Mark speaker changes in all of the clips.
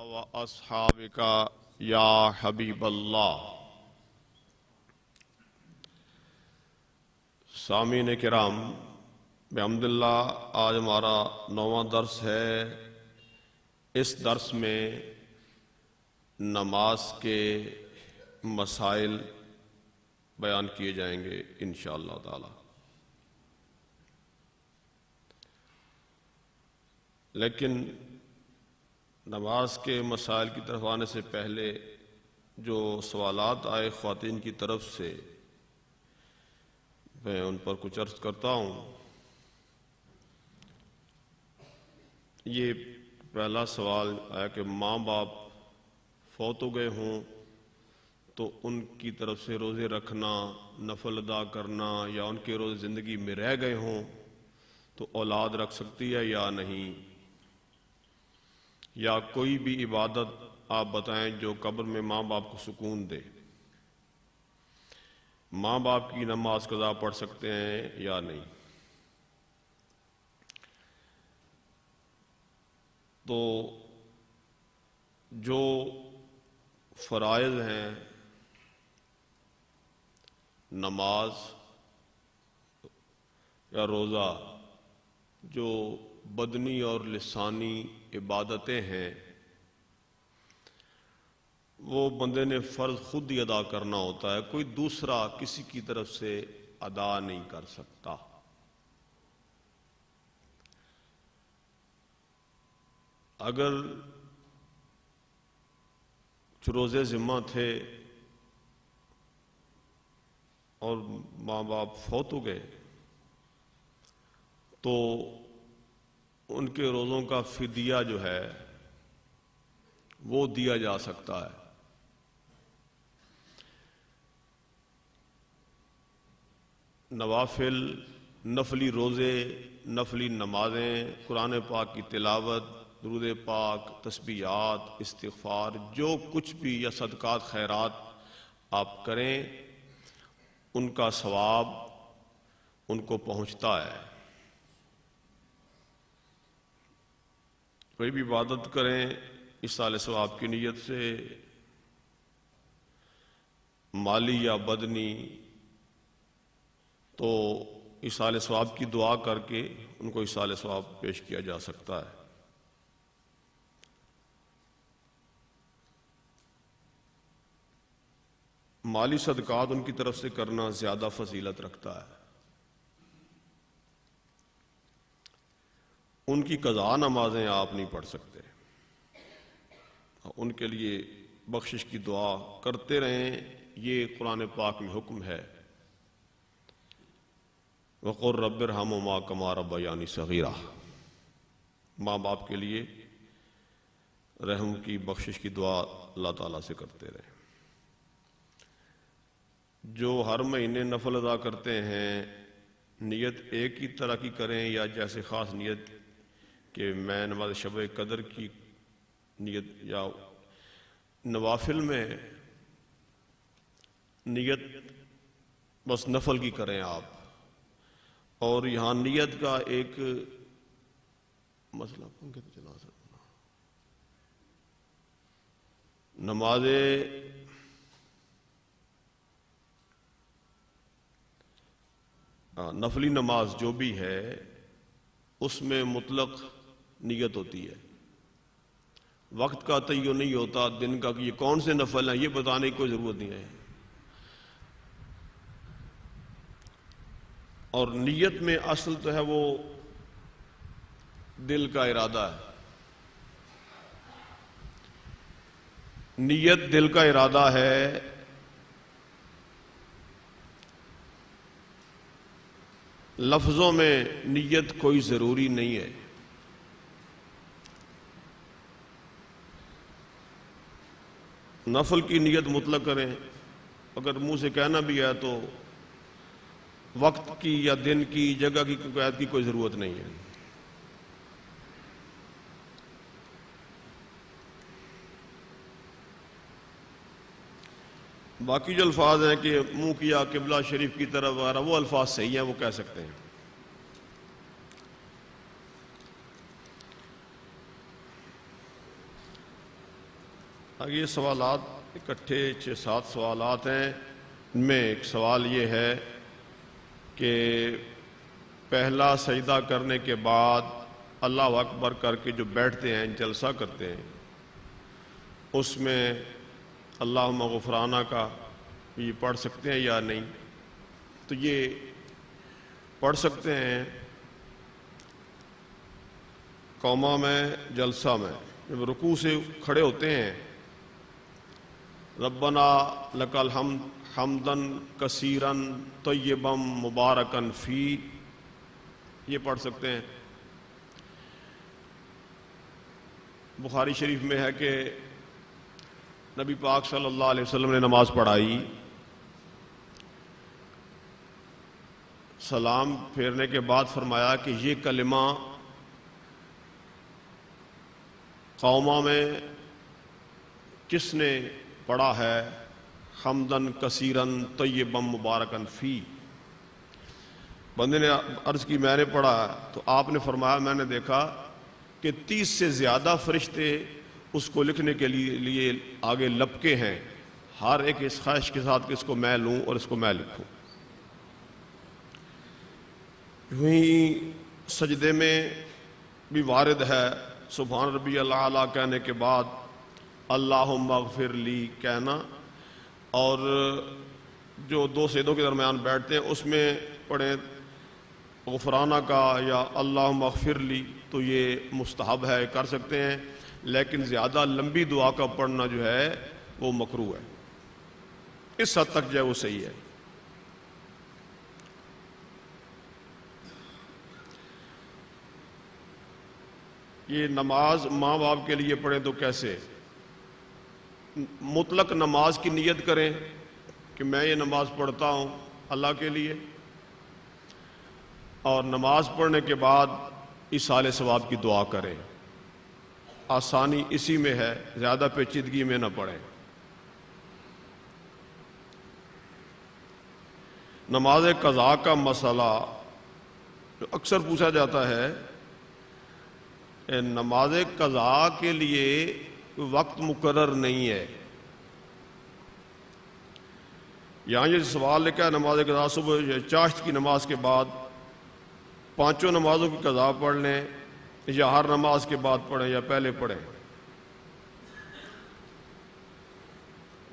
Speaker 1: و اصحابک یا حبیب اللہ۔ سامعین کرام، بحمد اللہ آج ہمارا 9واں درس ہے۔ اس درس میں نماز کے مسائل بیان کیے جائیں گے انشاءاللہ تعالی۔ لیکن نماز کے مسائل کی طرف آنے سے پہلے جو سوالات آئے خواتین کی طرف سے، میں ان پر کچھ عرض کرتا ہوں۔ یہ پہلا سوال آیا کہ ماں باپ فوت ہو گئے ہوں تو ان کی طرف سے روزے رکھنا، نفل ادا کرنا، یا ان کے روزے زندگی میں رہ گئے ہوں تو اولاد رکھ سکتی ہے یا نہیں، یا کوئی بھی عبادت آپ بتائیں جو قبر میں ماں باپ کو سکون دے۔ ماں باپ کی نماز قضا پڑھ سکتے ہیں یا نہیں؟ تو جو فرائض ہیں، نماز یا روزہ، جو بدنی اور لسانی عبادتیں ہیں، وہ بندے نے فرض خود ہی ادا کرنا ہوتا ہے، کوئی دوسرا کسی کی طرف سے ادا نہیں کر سکتا۔ اگر روزے ذمہ تھے اور ماں باپ فوت ہو گئے تو ان کے روزوں کا فدیہ جو ہے وہ دیا جا سکتا ہے۔ نوافل، نفلی روزے، نفلی نمازیں، قرآن پاک کی تلاوت، درود پاک، تسبیحات، استغفار، جو کچھ بھی یا صدقات خیرات آپ کریں، ان کا ثواب ان کو پہنچتا ہے۔ کوئی بھی عبادت کریں ایصال ثواب کی نیت سے، مالی یا بدنی، تو ایصال ثواب کی دعا کر کے ان کو ایصال ثواب پیش کیا جا سکتا ہے۔ مالی صدقات ان کی طرف سے کرنا زیادہ فضیلت رکھتا ہے۔ ان کی قضا نمازیں آپ نہیں پڑھ سکتے، ان کے لیے بخشش کی دعا کرتے رہیں، یہ قرآن پاک میں حکم ہے۔ وَقُلْ رَبِّ ارْحَمْهُمَا كَمَا رَبَّيَانِي صَغِيرًا، ماں باپ کے لیے رحم کی بخشش کی دعا اللہ تعالیٰ سے کرتے رہیں۔ جو ہر مہینے نفل ادا کرتے ہیں، نیت ایک ہی طرح کی کریں یا جیسے خاص نیت کہ میں نماز شب قدر کی نیت، یا نوافل میں نیت بس نفل کی کریں آپ۔ اور یہاں نیت کا ایک مسئلہ چلا سکتا، نماز نفلی نماز جو بھی ہے اس میں مطلق نیت ہوتی ہے، وقت کا تعین نہیں ہوتا دن کا کہ یہ کون سے نفل ہیں، یہ بتانے کی کوئی ضرورت نہیں ہے۔ اور نیت میں اصل تو ہے وہ دل کا ارادہ ہے، نیت دل کا ارادہ ہے۔ لفظوں میں نیت کوئی ضروری نہیں ہے۔ نفل کی نیت مطلق کریں، اگر منہ سے کہنا بھی ہے تو وقت کی یا دن کی، جگہ کی قید کی کوئی ضرورت نہیں ہے۔ باقی جو الفاظ ہیں کہ منہ کیا قبلہ شریف کی طرف وغیرہ، وہ الفاظ صحیح ہیں، وہ کہہ سکتے ہیں۔ آگے یہ سوالات اکٹھے 6-7 سوالات ہیں. ان میں ایک سوال یہ ہے کہ پہلا سجدہ کرنے کے بعد اللہ اکبر کر کے جو بیٹھتے ہیں جلسہ کرتے ہیں اس میں اللہم غفرانہ کا یہ پڑھ سکتے ہیں یا نہیں؟ تو یہ پڑھ سکتے ہیں. قوما میں جلسہ میں جب رکوع سے کھڑے ہوتے ہیں ربنا لک الحمد حمدن کثیرن طیبا مبارکن فی، یہ پڑھ سکتے ہیں. بخاری شریف میں ہے کہ نبی پاک صلی اللہ علیہ وسلم نے نماز پڑھائی، سلام پھیرنے کے بعد فرمایا کہ یہ کلمہ قوما میں کس نے پڑھا ہے؟ حمدن کثیرن طیبا مبارکن فی. بندے نے عرض کی میں نے پڑھا، تو آپ نے فرمایا میں نے دیکھا کہ 30 سے زیادہ فرشتے اس کو لکھنے کے لیے آگے لپکے ہیں، ہر ایک اس خواہش کے ساتھ کہ اس کو میں لوں اور اس کو میں لکھوں. یوں ہی سجدے میں بھی وارد ہے سبحان ربی الاعلیٰ کہنے کے بعد اللہم اغفر لی کہنا، اور جو دو سجدوں کے درمیان بیٹھتے ہیں اس میں پڑھیں غفرانہ کا یا اللہم اغفر لی، تو یہ مستحب ہے، کر سکتے ہیں، لیکن زیادہ لمبی دعا کا پڑھنا جو ہے وہ مکروہ ہے. اس حد تک جو ہے وہ صحیح ہے. یہ نماز ماں باپ کے لیے پڑھیں تو کیسے؟ مطلق نماز کی نیت کریں کہ میں یہ نماز پڑھتا ہوں اللہ کے لیے، اور نماز پڑھنے کے بعد ایصال ثواب کی دعا کریں. آسانی اسی میں ہے، زیادہ پیچیدگی میں نہ پڑھیں. نماز قضاء کا مسئلہ جو اکثر پوچھا جاتا ہے، نماز قضاء کے لیے وقت مقرر نہیں ہے. یہاں یہ سوال لکھا ہے نماز قضاء صبح یا چاشت کی نماز کے بعد 5 نمازوں کی قضاء پڑھ لیں، یا ہر نماز کے بعد پڑھیں یا پہلے پڑھیں.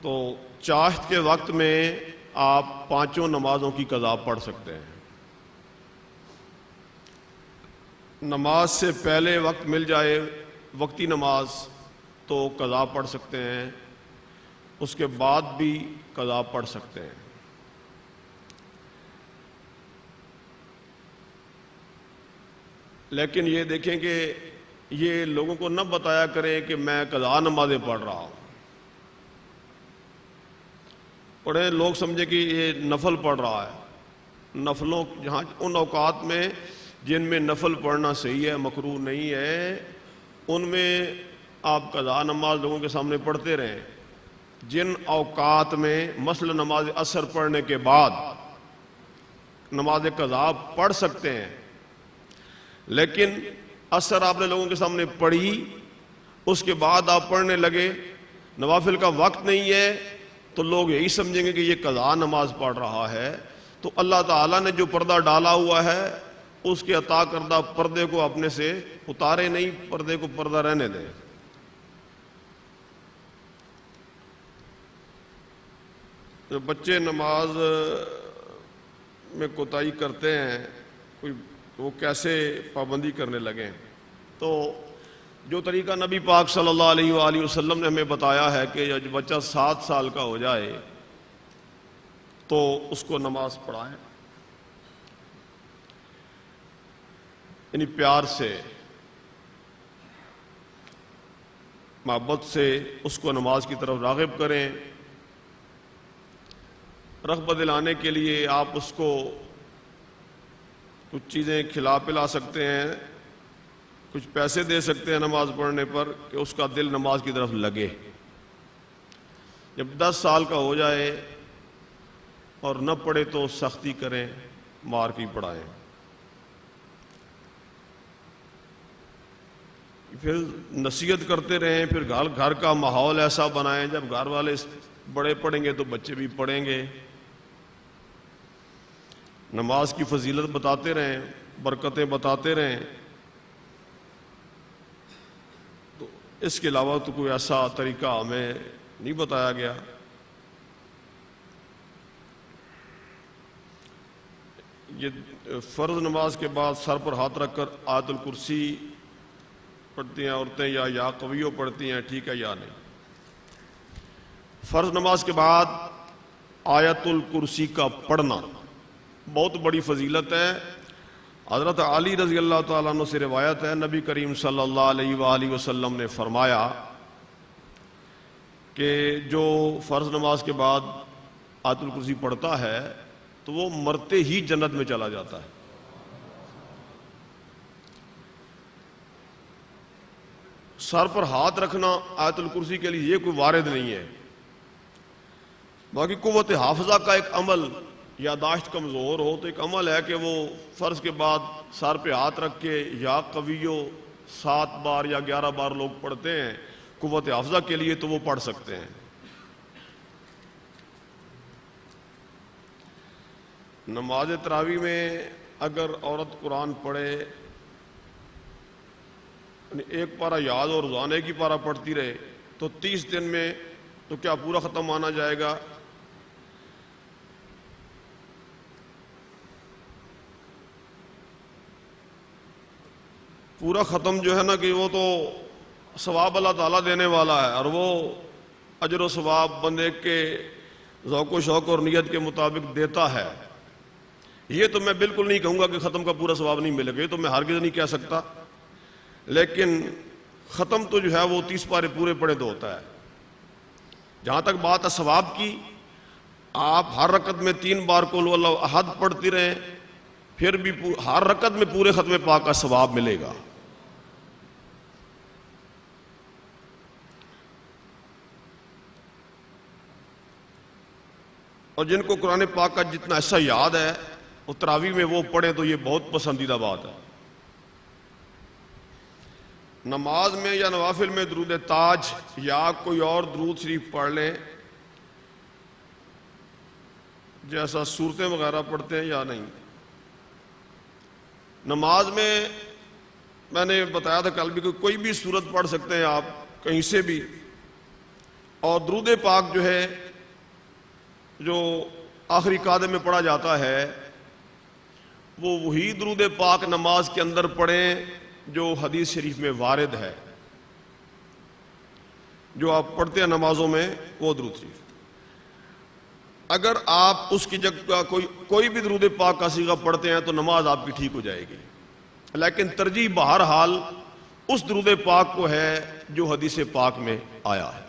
Speaker 1: تو چاشت کے وقت میں آپ 5 نمازوں کی قضاء پڑھ سکتے ہیں. نماز سے پہلے وقت مل جائے وقتی نماز تو قضاء پڑھ سکتے ہیں، اس کے بعد بھی قضاء پڑھ سکتے ہیں. لیکن یہ دیکھیں کہ یہ لوگوں کو نہ بتایا کریں کہ میں قضاء نمازیں پڑھ رہا ہوں. پڑھیں لوگ سمجھیں کہ یہ نفل پڑھ رہا ہے. نفلوں جہاں ان اوقات میں جن میں نفل پڑھنا صحیح ہے، مکروہ نہیں ہے، ان میں آپ قضاء نماز لوگوں کے سامنے پڑھتے رہیں. جن اوقات میں مثلا نماز عصر پڑھنے کے بعد نماز قضاء پڑھ سکتے ہیں، لیکن عصر آپ نے لوگوں کے سامنے پڑھی، اس کے بعد آپ پڑھنے لگے، نوافل کا وقت نہیں ہے، تو لوگ یہی سمجھیں گے کہ یہ قضاء نماز پڑھ رہا ہے. تو اللہ تعالیٰ نے جو پردہ ڈالا ہوا ہے اس کے عطا کردہ پردے کو اپنے سے اتارے نہیں، پردے کو پردہ رہنے دیں. جب بچے نماز میں کوتاہی کرتے ہیں، کوئی وہ کیسے پابندی کرنے لگیں؟ تو جو طریقہ نبی پاک صلی اللہ علیہ وآلہ وسلم نے ہمیں بتایا ہے کہ جب بچہ 7 سال کا ہو جائے تو اس کو نماز پڑھائیں، یعنی پیار سے، محبت سے اس کو نماز کی طرف راغب کریں. رغبت دلانے کے لیے آپ اس کو کچھ چیزیں کھلا پلا سکتے ہیں، کچھ پیسے دے سکتے ہیں نماز پڑھنے پر کہ اس کا دل نماز کی طرف لگے. جب 10 سال کا ہو جائے اور نہ پڑھے تو سختی کریں، مار کے پڑھائیں. پھر نصیحت کرتے رہیں، پھر گھر کا ماحول ایسا بنائیں جب گھر والے بڑے پڑھیں گے تو بچے بھی پڑھیں گے. نماز کی فضیلت بتاتے رہیں، برکتیں بتاتے رہیں. تو اس کے علاوہ تو کوئی ایسا طریقہ ہمیں نہیں بتایا گیا. یہ فرض نماز کے بعد سر پر ہاتھ رکھ کر آیت الکرسی پڑھتی ہیں عورتیں یا قویوں پڑھتی ہیں، ٹھیک ہے یا نہیں؟ فرض نماز کے بعد آیت الکرسی کا پڑھنا بہت بڑی فضیلت ہے. حضرت علی رضی اللہ تعالیٰ عنہ سے روایت ہے، نبی کریم صلی اللہ علیہ وآلہ وسلم نے فرمایا کہ جو فرض نماز کے بعد آیت الکرسی پڑھتا ہے تو وہ مرتے ہی جنت میں چلا جاتا ہے. سر پر ہاتھ رکھنا آیت الکرسی کے لیے یہ کوئی وارد نہیں ہے. باقی قوت حافظہ کا ایک عمل، یاداشت کمزور ہو تو ایک عمل ہے کہ وہ فرض کے بعد سر پہ ہاتھ رکھ کے یا قویو 7 بار یا 11 بار لوگ پڑھتے ہیں. قوت حافظہ کے لیے تو وہ پڑھ سکتے ہیں. نماز تراویح میں اگر عورت قرآن پڑھے، ایک پارہ یاد اور روزانہ کی پارہ پڑھتی رہے تو 30 دن میں تو کیا پورا ختم مانا جائے گا؟ پورا ختم جو ہے نا کہ وہ تو ثواب اللہ تعالیٰ دینے والا ہے، اور وہ اجر و ثواب بندے کے ذوق و شوق اور نیت کے مطابق دیتا ہے. یہ تو میں بالکل نہیں کہوں گا کہ ختم کا پورا ثواب نہیں ملے گا، یہ تو میں ہرگز نہیں کہہ سکتا. لیکن ختم تو جو ہے وہ 30 پارے پورے پڑھے تو ہوتا ہے. جہاں تک بات ہے ثواب کی، آپ ہر رکعت میں 3 بار قل ہو اللہ احد پڑھتی رہیں، پھر بھی ہر رکعت میں پورے ختم پاک کا ثواب ملے گا. اور جن کو قرآن پاک کا جتنا حصہ یاد ہے وہ تراویح میں وہ پڑھیں تو یہ بہت پسندیدہ بات ہے. نماز میں یا نوافل میں درود تاج یا کوئی اور درود شریف پڑھ لیں جیسا صورتیں وغیرہ پڑھتے ہیں یا نہیں. نماز میں نے بتایا تھا کل بھی کہ کوئی بھی صورت پڑھ سکتے ہیں آپ کہیں سے بھی. اور درود پاک جو ہے جو آخری قعدے میں پڑھا جاتا ہے وہ وہی درود پاک نماز کے اندر پڑھیں جو حدیث شریف میں وارد ہے. جو آپ پڑھتے ہیں نمازوں میں وہ درود شریف، اگر آپ اس کی جگہ کوئی بھی درود پاک کا صیغہ پڑھتے ہیں تو نماز آپ کی ٹھیک ہو جائے گی. لیکن ترجیح بہرحال اس درود پاک کو ہے جو حدیث پاک میں آیا ہے.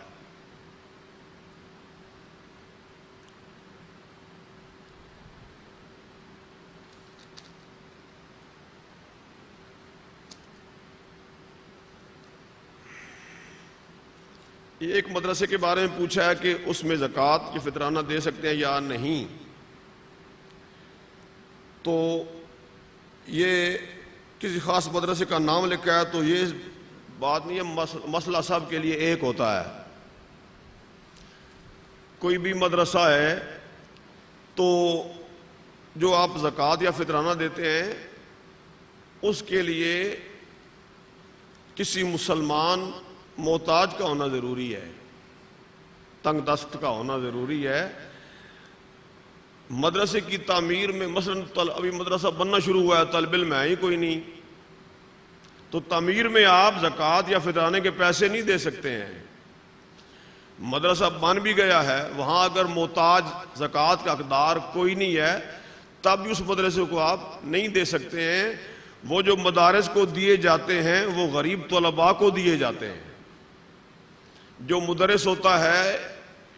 Speaker 1: یہ ایک مدرسے کے بارے میں پوچھا ہے کہ اس میں زکوٰۃ یا فطرانہ دے سکتے ہیں یا نہیں. تو یہ کسی خاص مدرسے کا نام لکھا ہے تو یہ بات نہیں ہے، مسئلہ سب کے لیے ایک ہوتا ہے. کوئی بھی مدرسہ ہے تو جو آپ زکوٰۃ یا فطرانہ دیتے ہیں اس کے لیے کسی مسلمان محتاج کا ہونا ضروری ہے، تنگ دست کا ہونا ضروری ہے. مدرسے کی تعمیر میں مثلا ابھی مدرسہ بننا شروع ہوا ہے، طالب علم ہے ہی کوئی نہیں، تو تعمیر میں آپ زکوٰۃ یا فطرانے کے پیسے نہیں دے سکتے ہیں. مدرسہ بن بھی گیا ہے، وہاں اگر محتاج زکوٰۃ کا حقدار کوئی نہیں ہے تب بھی اس مدرسے کو آپ نہیں دے سکتے ہیں. وہ جو مدارس کو دیے جاتے ہیں وہ غریب طلباء کو دیے جاتے ہیں. جو مدرس ہوتا ہے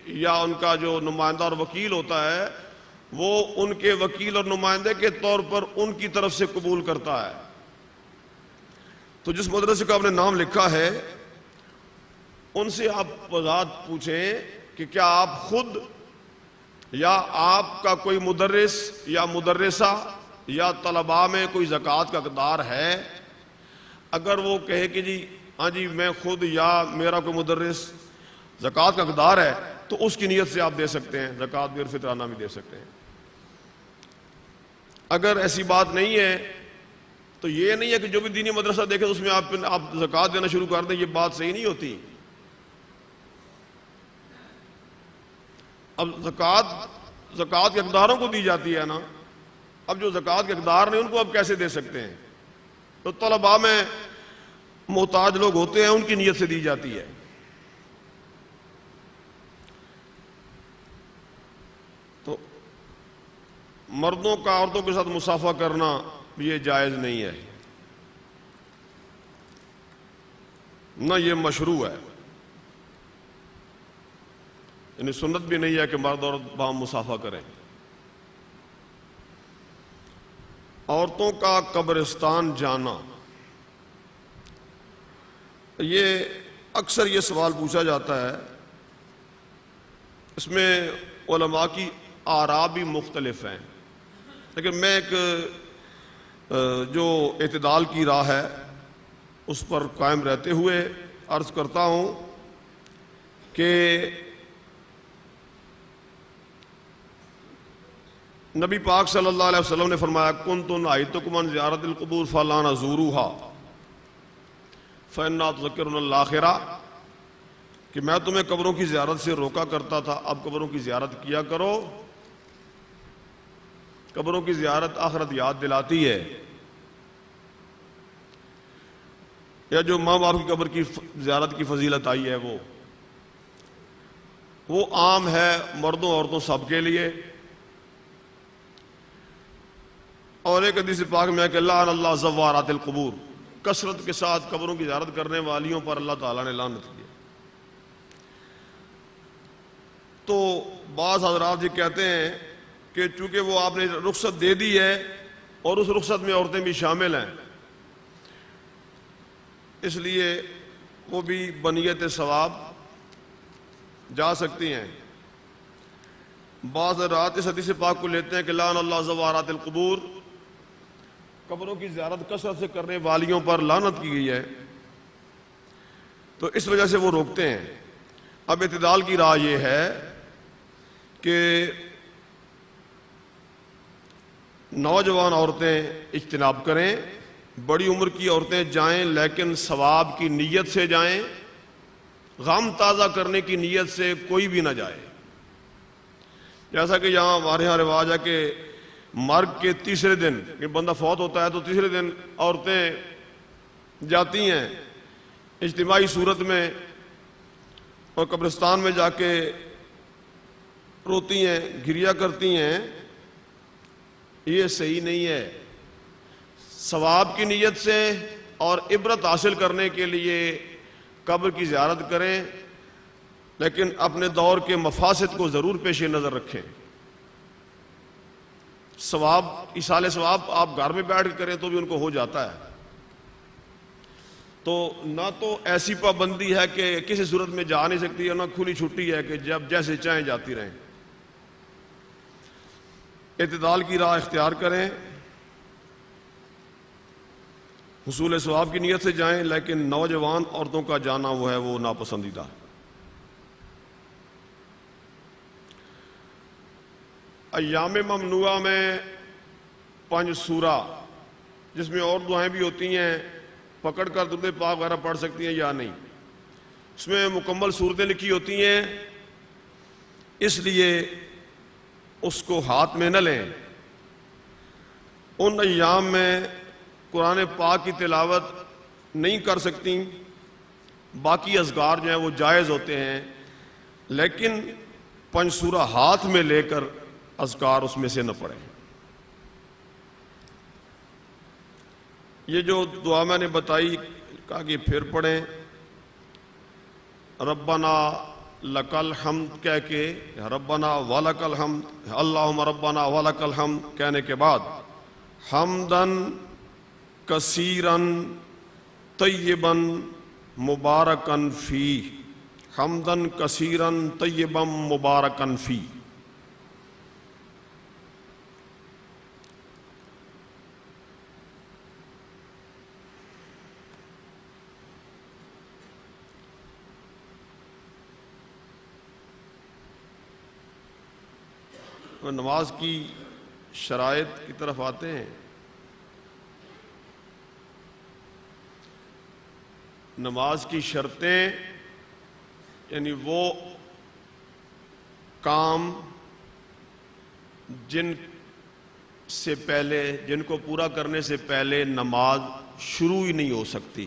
Speaker 1: یا ان کا جو نمائندہ اور وکیل ہوتا ہے وہ ان کے وکیل اور نمائندے کے طور پر ان کی طرف سے قبول کرتا ہے. تو جس مدرسے کا آپ نے نام لکھا ہے ان سے آپ وضاحت پوچھیں کہ کیا آپ خود یا آپ کا کوئی مدرس یا مدرسہ یا طلباء میں کوئی زکوٰۃ کا حقدار ہے. اگر وہ کہے کہ جی ہاں جی میں خود یا میرا کوئی مدرس زکوٰۃ کا حقدار ہے تو اس کی نیت سے آپ دے سکتے ہیں، زکوٰۃ بھی اور فطرانہ بھی دے سکتے ہیں۔ اگر ایسی بات نہیں ہے تو یہ نہیں ہے کہ جو بھی دینی مدرسہ دیکھے اس میں آپ زکوٰۃ دینا شروع کر دیں، یہ بات صحیح نہیں ہوتی۔ اب زکوٰۃ کے حقداروں کو دی جاتی ہے نا، اب جو زکوٰۃ کے حقدار نہیں ان کو اب کیسے دے سکتے ہیں؟ تو طلباء میں محتاج لوگ ہوتے ہیں، ان کی نیت سے دی جاتی ہے۔ تو مردوں کا عورتوں کے ساتھ مصافحہ کرنا یہ جائز نہیں ہے، نہ یہ مشروع ہے، یعنی سنت بھی نہیں ہے کہ مرد اور باہم مصافحہ کریں۔ عورتوں کا قبرستان جانا، یہ اکثر یہ سوال پوچھا جاتا ہے، اس میں علماء کی آراء بھی مختلف ہیں، لیکن میں ایک جو اعتدال کی راہ ہے اس پر قائم رہتے ہوئے عرض کرتا ہوں کہ نبی پاک صلی اللہ علیہ وسلم نے فرمایا کنت نہیتکم عن زیارت القبور فلا نزوروها فإنها تذکرنا الآخرہ، کہ میں تمہیں قبروں کی زیارت سے روکا کرتا تھا، اب قبروں کی زیارت کیا کرو، قبروں کی زیارت آخرت یاد دلاتی ہے۔ یا جو ماں باپ کی قبر کی زیارت کی فضیلت آئی ہے وہ عام ہے مردوں عورتوں سب کے لیے۔ اور ایک حدیث پاک میں ہے کہ لعن اللہ زوارات القبور، کثرت کے ساتھ قبروں کی زیارت کرنے والیوں پر اللہ تعالیٰ نے لعنت کی۔ تو بعض حضرات یہ کہتے ہیں کہ چونکہ وہ آپ نے رخصت دے دی ہے اور اس رخصت میں عورتیں بھی شامل ہیں، اس لیے وہ بھی بنیت ثواب جا سکتی ہیں۔ بعض حضرات اس حدیث پاک کو لیتے ہیں کہ لعن اللہ زوارات القبور، قبروں کی زیارت کثرت سے کرنے والیوں پر لعنت کی گئی ہے، تو اس وجہ سے وہ روکتے ہیں۔ اب اعتدال کی راہ یہ ہے کہ نوجوان عورتیں اجتناب کریں، بڑی عمر کی عورتیں جائیں لیکن ثواب کی نیت سے جائیں، غم تازہ کرنے کی نیت سے کوئی بھی نہ جائے۔ جیسا کہ یہاں ہمارے یہاں رواج ہے کہ مرگ کے تیسرے دن کہ بندہ فوت ہوتا ہے تو تیسرے دن عورتیں جاتی ہیں اجتماعی صورت میں اور قبرستان میں جا کے روتی ہیں، گریہ کرتی ہیں، یہ صحیح نہیں ہے۔ ثواب کی نیت سے اور عبرت حاصل کرنے کے لیے قبر کی زیارت کریں، لیکن اپنے دور کے مفاسد کو ضرور پیش نظر رکھیں۔ ثواب ایصال ثواب آپ گھر میں بیٹھ کے کریں تو بھی ان کو ہو جاتا ہے۔ تو نہ تو ایسی پابندی ہے کہ کسی صورت میں جا نہیں سکتی ہے، نہ کھلی چھٹی ہے کہ جب جیسے چاہیں جاتی رہیں۔ اعتدال کی راہ اختیار کریں، حصول ثواب کی نیت سے جائیں، لیکن نوجوان عورتوں کا جانا وہ ناپسندیدہ ہے۔ ایام ممنوعہ میں 5 سورہ جس میں اور دعائیں بھی ہوتی ہیں، پکڑ کر درود پاک وغیرہ پڑھ سکتی ہیں یا نہیں، اس میں مکمل صورتیں لکھی ہوتی ہیں، اس لیے اس کو ہاتھ میں نہ لیں۔ ان ایام میں قرآن پاک کی تلاوت نہیں کر سکتی، باقی اذکار جو ہیں وہ جائز ہوتے ہیں، لیکن 5 سورہ ہاتھ میں لے کر اذکار اس میں سے نہ پڑھیں۔ یہ جو دعا میں نے بتائی کہا کہ پھر پڑھیں، ربنا لک الحمد کہہ کے ربنا ولک الحمد، اللہم ربنا ولک الحمد کہنے کے بعد حمدن کثیرن طیبن مبارکن فی، حمدن کثیرن طیبن مبارکن فی۔ نماز کی شرائط کی طرف آتے ہیں۔ نماز کی شرطیں یعنی وہ کام جن کو پورا کرنے سے پہلے نماز شروع ہی نہیں ہو سکتی۔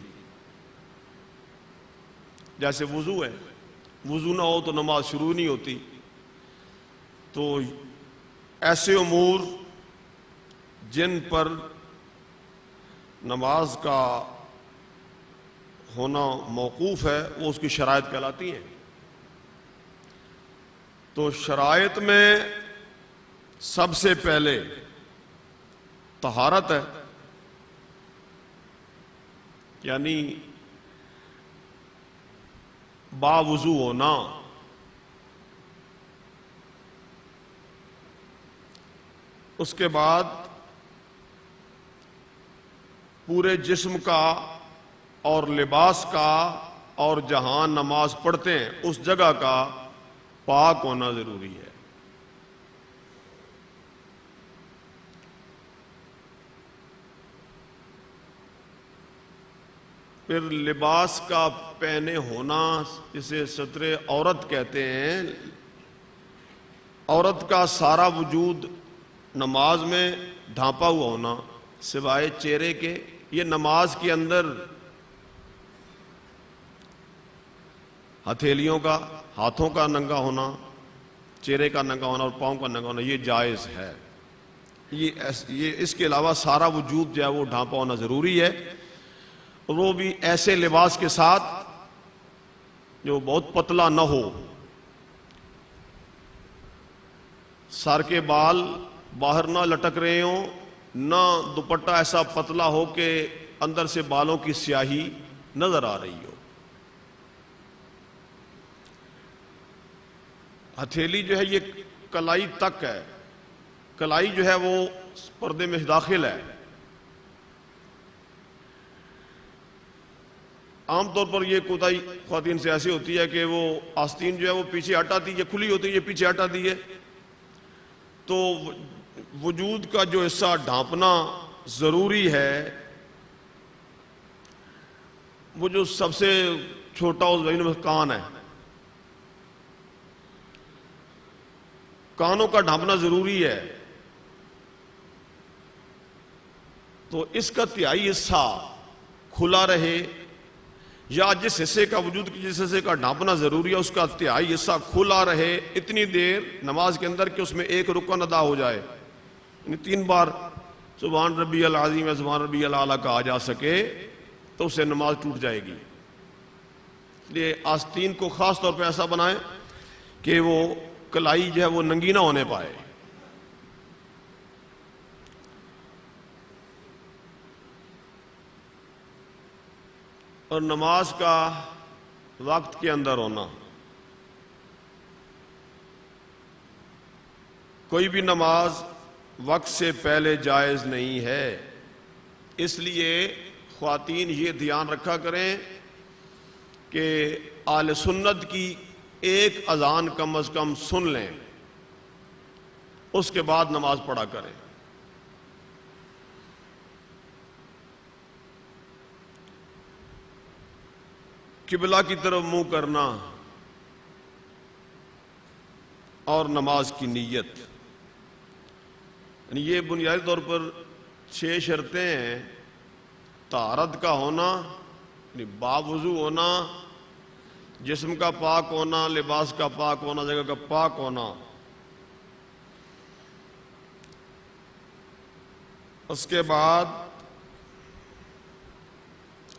Speaker 1: جیسے وضو ہے، وضو نہ ہو تو نماز شروع نہیں ہوتی۔ تو ایسے امور جن پر نماز کا ہونا موقوف ہے وہ اس کی شرائط کہلاتی ہیں۔ تو شرائط میں سب سے پہلے طہارت ہے، یعنی باوضو ہونا۔ اس کے بعد پورے جسم کا اور لباس کا اور جہاں نماز پڑھتے ہیں اس جگہ کا پاک ہونا ضروری ہے۔ پھر لباس کا پہنے ہونا، جسے ستر عورت کہتے ہیں، عورت کا سارا وجود نماز میں ڈھانپا ہوا ہونا سوائے چہرے کے۔ یہ نماز کے اندر ہتھیلیوں کا، ہاتھوں کا ننگا ہونا، چہرے کا ننگا ہونا اور پاؤں کا ننگا ہونا یہ جائز ہے۔ یہ اس کے علاوہ سارا وجود جو ہے وہ ڈھانپا ہونا ضروری ہے، اور وہ بھی ایسے لباس کے ساتھ جو بہت پتلا نہ ہو۔ سر کے بال باہر نہ لٹک رہے ہوں، نہ دوپٹہ ایسا پتلا ہو کہ اندر سے بالوں کی سیاہی نظر آ رہی ہو۔ ہتھیلی جو ہے یہ کلائی تک ہے، کلائی جو ہے وہ پردے میں داخل ہے۔ عام طور پر یہ کوتاہی خواتین سے ایسی ہوتی ہے کہ وہ آستین جو ہے وہ پیچھے ہٹاتی ہے، کھلی ہوتی ہے، یہ پیچھے ہٹاتی ہے، تو وجود کا جو حصہ ڈھانپنا ضروری ہے وہ جو سب سے چھوٹا اس بین میں کان ہے، کانوں کا ڈھانپنا ضروری ہے۔ تو اس کا تہائی حصہ کھلا رہے، یا جس حصے کا وجود کی جس حصے کا ڈھانپنا ضروری ہے اس کا تہائی حصہ کھلا رہے اتنی دیر نماز کے اندر کہ اس میں ایک رکن ادا ہو جائے، یعنی 3 بار سبحان ربی العظیم یا سبحان ربی الاعلیٰ کہا جا سکے تو اس سے نماز ٹوٹ جائے گی۔ اس لیے آستین کو خاص طور پہ ایسا بنائیں کہ وہ کلائی جو ہے وہ ننگی نہ ہونے پائے۔ اور نماز کا وقت کے اندر ہونا، کوئی بھی نماز وقت سے پہلے جائز نہیں ہے۔ اس لیے خواتین یہ دھیان رکھا کریں کہ اہل سنت کی ایک اذان کم از کم سن لیں، اس کے بعد نماز پڑھا کریں۔ قبلہ کی طرف منہ کرنا اور نماز کی نیت، یعنی یہ بنیادی طور پر 6 شرطیں ہیں۔ طہارت کا ہونا یعنی باوضو ہونا، جسم کا پاک ہونا، لباس کا پاک ہونا، جگہ کا پاک ہونا، اس کے بعد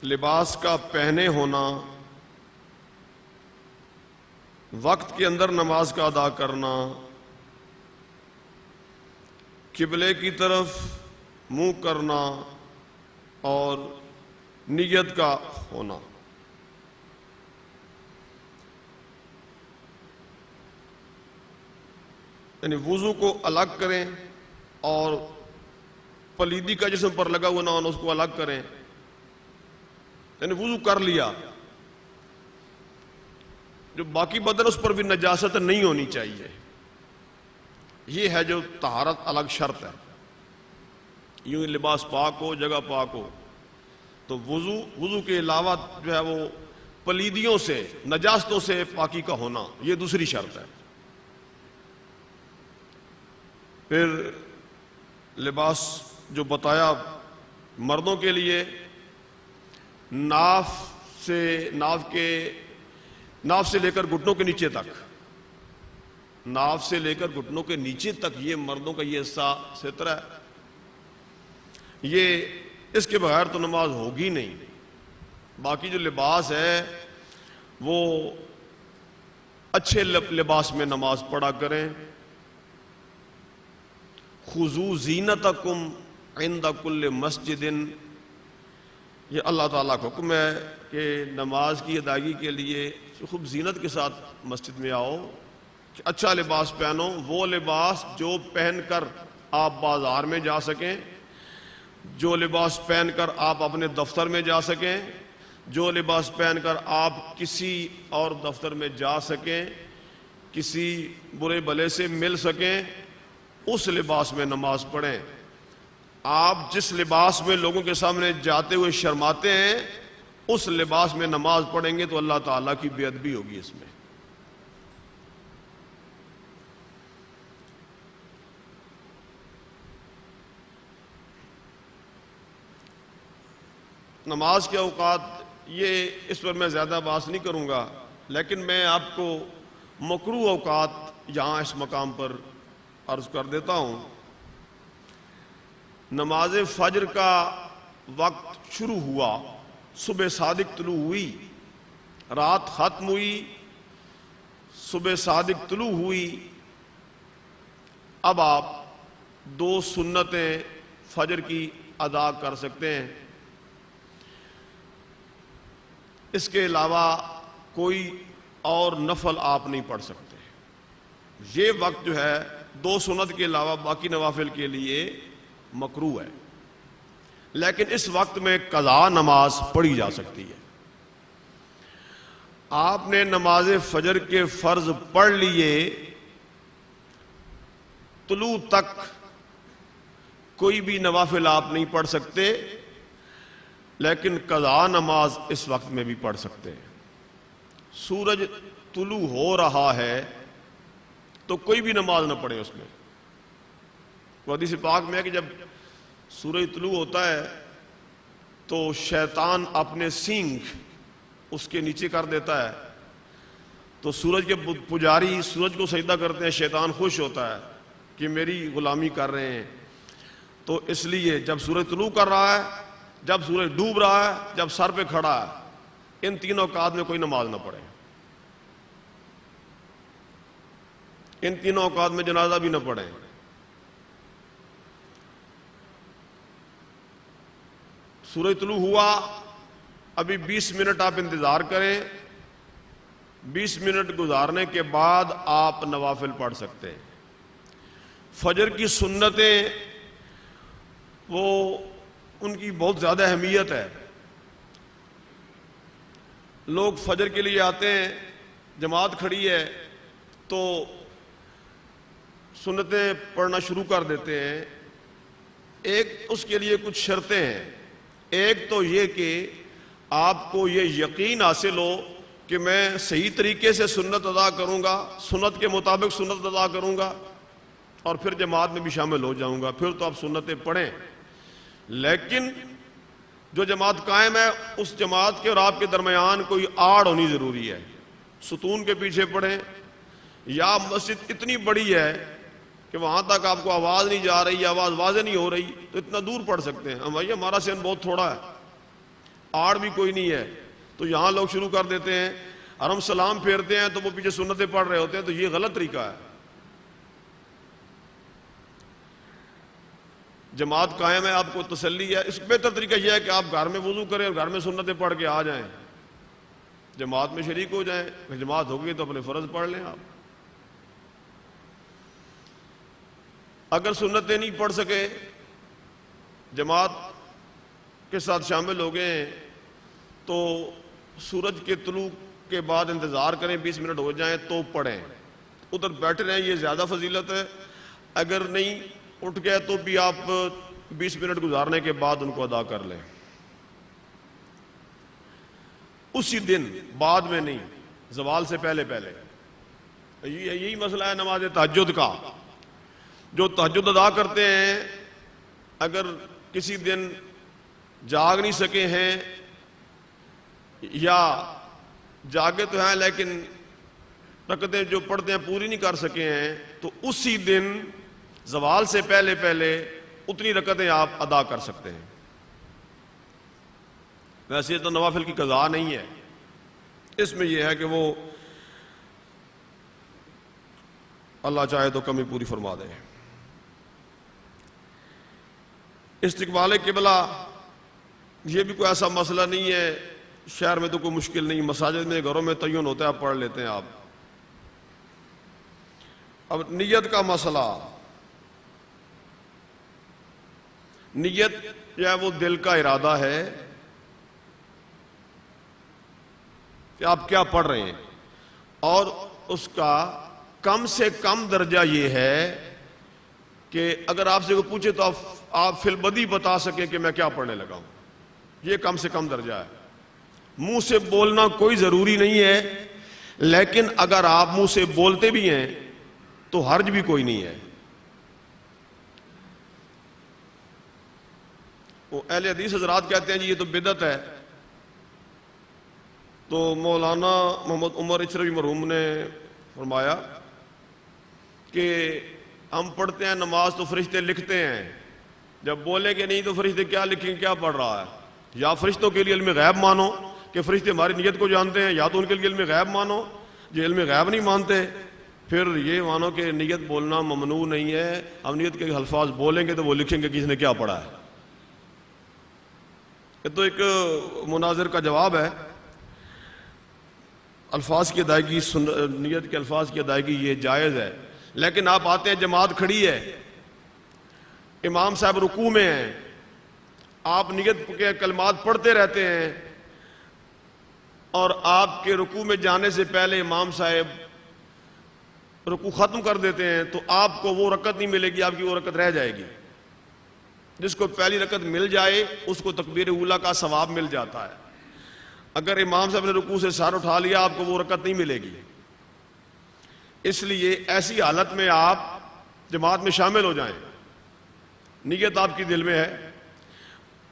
Speaker 1: لباس کا پہنے ہونا، وقت کے اندر نماز کا ادا کرنا، قبلے کی طرف منہ کرنا اور نیت کا ہونا۔ یعنی وضو کو الگ کریں اور پلیدی کا جسم پر لگا ہوا نہ ہونا اس کو الگ کریں۔ یعنی وضو کر لیا، جو باقی بدن اس پر بھی نجاست نہیں ہونی چاہیے، یہ ہے جو طہارت الگ شرط ہے. یوں ہی لباس پاک ہو، جگہ پاک ہو، تو وضو کے علاوہ جو ہے وہ پلیدیوں سے، نجاستوں سے پاکی کا ہونا، یہ دوسری شرط ہے. پھر لباس جو بتایا مردوں کے لیے، ناف سے لے کر گھٹنوں کے نیچے تک، ناف سے لے کر گھٹنوں کے نیچے تک یہ مردوں کا یہ حصہ ستر ہے. یہ اس کے بغیر تو نماز ہوگی نہیں. باقی جو لباس ہے وہ اچھے لباس میں نماز پڑھا کریں. خذوا زینتکم عند کل مسجد، یہ اللہ تعالیٰ کا حکم ہے کہ نماز کی ادائیگی کے لیے خوب زینت کے ساتھ مسجد میں آؤ، کہ اچھا لباس پہنو، وہ لباس جو پہن کر آپ بازار میں جا سکیں، جو لباس پہن کر آپ اپنے دفتر میں جا سکیں، جو لباس پہن کر آپ کسی اور دفتر میں جا سکیں، کسی برے بھلے سے مل سکیں، اس لباس میں نماز پڑھیں. آپ جس لباس میں لوگوں کے سامنے جاتے ہوئے شرماتے ہیں، اس لباس میں نماز پڑھیں گے تو اللہ تعالیٰ کی بے ادبی ہوگی. اس میں نماز کے اوقات، یہ اس پر میں زیادہ بحث نہیں کروں گا، لیکن میں آپ کو مکروہ اوقات یہاں اس مقام پر عرض کر دیتا ہوں. نماز فجر کا وقت شروع ہوا، صبح صادق طلوع ہوئی، رات ختم ہوئی، صبح صادق طلوع ہوئی. اب آپ 2 سنتیں فجر کی ادا کر سکتے ہیں. اس کے علاوہ کوئی اور نفل آپ نہیں پڑھ سکتے. یہ وقت جو ہے 2 سنت کے علاوہ باقی نوافل کے لیے مکروہ ہے، لیکن اس وقت میں قضا نماز پڑھی جا سکتی ہے. آپ نے نماز فجر کے فرض پڑھ لیے، طلوع تک کوئی بھی نوافل آپ نہیں پڑھ سکتے، لیکن قضا نماز اس وقت میں بھی پڑھ سکتے ہیں. سورج طلوع ہو رہا ہے تو کوئی بھی نماز نہ پڑھے اس میں. حدیث پاک میں ہے کہ جب سورج طلوع ہوتا ہے تو شیطان اپنے سینگ اس کے نیچے کر دیتا ہے، تو سورج کے پجاری سورج کو سجدہ کرتے ہیں. شیطان خوش ہوتا ہے کہ میری غلامی کر رہے ہیں. تو اس لیے جب سورج طلوع کر رہا ہے، جب سورج ڈوب رہا ہے، جب سر پہ کھڑا ہے، ان 3 اوقات میں کوئی نماز نہ پڑھے. ان 3 اوقات میں جنازہ بھی نہ پڑھیں. سورج طلوع ہوا، ابھی 20 منٹ آپ انتظار کریں. 20 منٹ گزارنے کے بعد آپ نوافل پڑھ سکتے ہیں. فجر کی سنتیں وہ ان کی بہت زیادہ اہمیت ہے. لوگ فجر کے لیے آتے ہیں، جماعت کھڑی ہے تو سنتیں پڑھنا شروع کر دیتے ہیں. ایک اس کے لیے کچھ شرطیں ہیں. ایک تو یہ کہ آپ کو یہ یقین حاصل ہو کہ میں صحیح طریقے سے سنت ادا کروں گا، سنت کے مطابق سنت ادا کروں گا اور پھر جماعت میں بھی شامل ہو جاؤں گا، پھر تو آپ سنتیں پڑھیں. لیکن جو جماعت قائم ہے، اس جماعت کے اور آپ کے درمیان کوئی آڑ ہونی ضروری ہے. ستون کے پیچھے پڑھیں، یا مسجد اتنی بڑی ہے کہ وہاں تک آپ کو آواز نہیں جا رہی، آواز واضح نہیں ہو رہی، تو اتنا دور پڑھ سکتے ہیں. بھائی ہمارا سین بہت تھوڑا ہے، آڑ بھی کوئی نہیں ہے، تو یہاں لوگ شروع کر دیتے ہیں. اور ہم سلام پھیرتے ہیں تو وہ پیچھے سنتیں پڑھ رہے ہوتے ہیں، تو یہ غلط طریقہ ہے. جماعت قائم ہے، آپ کو تسلی ہے. اس بہتر طریقہ یہ ہے کہ آپ گھر میں وضو کریں اور گھر میں سنتیں پڑھ کے آ جائیں، جماعت میں شریک ہو جائیں. جماعت ہوگی تو اپنے فرض پڑھ لیں. آپ اگر سنتیں نہیں پڑھ سکے، جماعت کے ساتھ شامل ہو گئے ہیں، تو سورج کے طلوع کے بعد انتظار کریں، 20 منٹ ہو جائیں تو پڑھیں. ادھر بیٹھے رہیں، یہ زیادہ فضیلت ہے. اگر نہیں اٹھ گئے تو بھی آپ 20 منٹ گزارنے کے بعد ان کو ادا کر لیں، اسی دن، بعد میں نہیں، زوال سے پہلے پہلے۔ یہی مسئلہ ہے نماز تہجد کا۔ جو تہجد ادا کرتے ہیں، اگر کسی دن جاگ نہیں سکے ہیں یا جاگے تو ہیں لیکن رکعتیں جو پڑھتے ہیں پوری نہیں کر سکے ہیں، تو اسی دن زوال سے پہلے پہلے اتنی رکعتیں آپ ادا کر سکتے ہیں۔ ویسے تو نوافل کی قضا نہیں ہے، اس میں یہ ہے کہ وہ اللہ چاہے تو کمی پوری فرما دے۔ استقبال قبلہ یہ بھی کوئی ایسا مسئلہ نہیں ہے، شہر میں تو کوئی مشکل نہیں، مساجد میں گھروں میں تعین ہوتا ہے، آپ پڑھ لیتے ہیں آپ۔ اب نیت کا مسئلہ، نیت جو ہے وہ دل کا ارادہ ہے کہ آپ کیا پڑھ رہے ہیں، اور اس کا کم سے کم درجہ یہ ہے کہ اگر آپ سے کوئی پوچھے تو آپ فی البدی بتا سکیں کہ میں کیا پڑھنے لگا ہوں، یہ کم سے کم درجہ ہے۔ منہ سے بولنا کوئی ضروری نہیں ہے، لیکن اگر آپ منہ سے بولتے بھی ہیں تو حرج بھی کوئی نہیں ہے۔ وہ اہل حدیث حضرات کہتے ہیں جی یہ تو بدعت ہے، تو مولانا محمد عمر اچھروی مرحوم نے فرمایا کہ ہم پڑھتے ہیں نماز تو فرشتے لکھتے ہیں، جب بولیں کہ نہیں تو فرشتے کیا لکھیں، کیا پڑھ رہا ہے؟ یا فرشتوں کے لیے علم غیب مانو کہ فرشتے ہماری نیت کو جانتے ہیں، یا تو ان کے لیے علم غیب مانو جو علم غیب نہیں مانتے، پھر یہ مانو کہ نیت بولنا ممنوع نہیں ہے، ہم نیت کے الفاظ بولیں گے تو وہ لکھیں گے کس نے کیا پڑھا ہے۔ یہ تو ایک مناظر کا جواب ہے۔ الفاظ کی ادائیگی، نیت کے الفاظ کی ادائیگی یہ جائز ہے، لیکن آپ آتے ہیں جماعت کھڑی ہے، امام صاحب رکوع میں ہیں، آپ نیت کے کلمات پڑھتے رہتے ہیں اور آپ کے رکوع میں جانے سے پہلے امام صاحب رکوع ختم کر دیتے ہیں، تو آپ کو وہ رکعت نہیں ملے گی، آپ کی وہ رکعت رہ جائے گی۔ جس کو پہلی رکعت مل جائے اس کو تکبیر اولیٰ کا ثواب مل جاتا ہے۔ اگر امام صاحب نے رکوع سے سر اٹھا لیا آپ کو وہ رکعت نہیں ملے گی۔ اس لیے ایسی حالت میں آپ جماعت میں شامل ہو جائیں، نیت آپ کی دل میں ہے،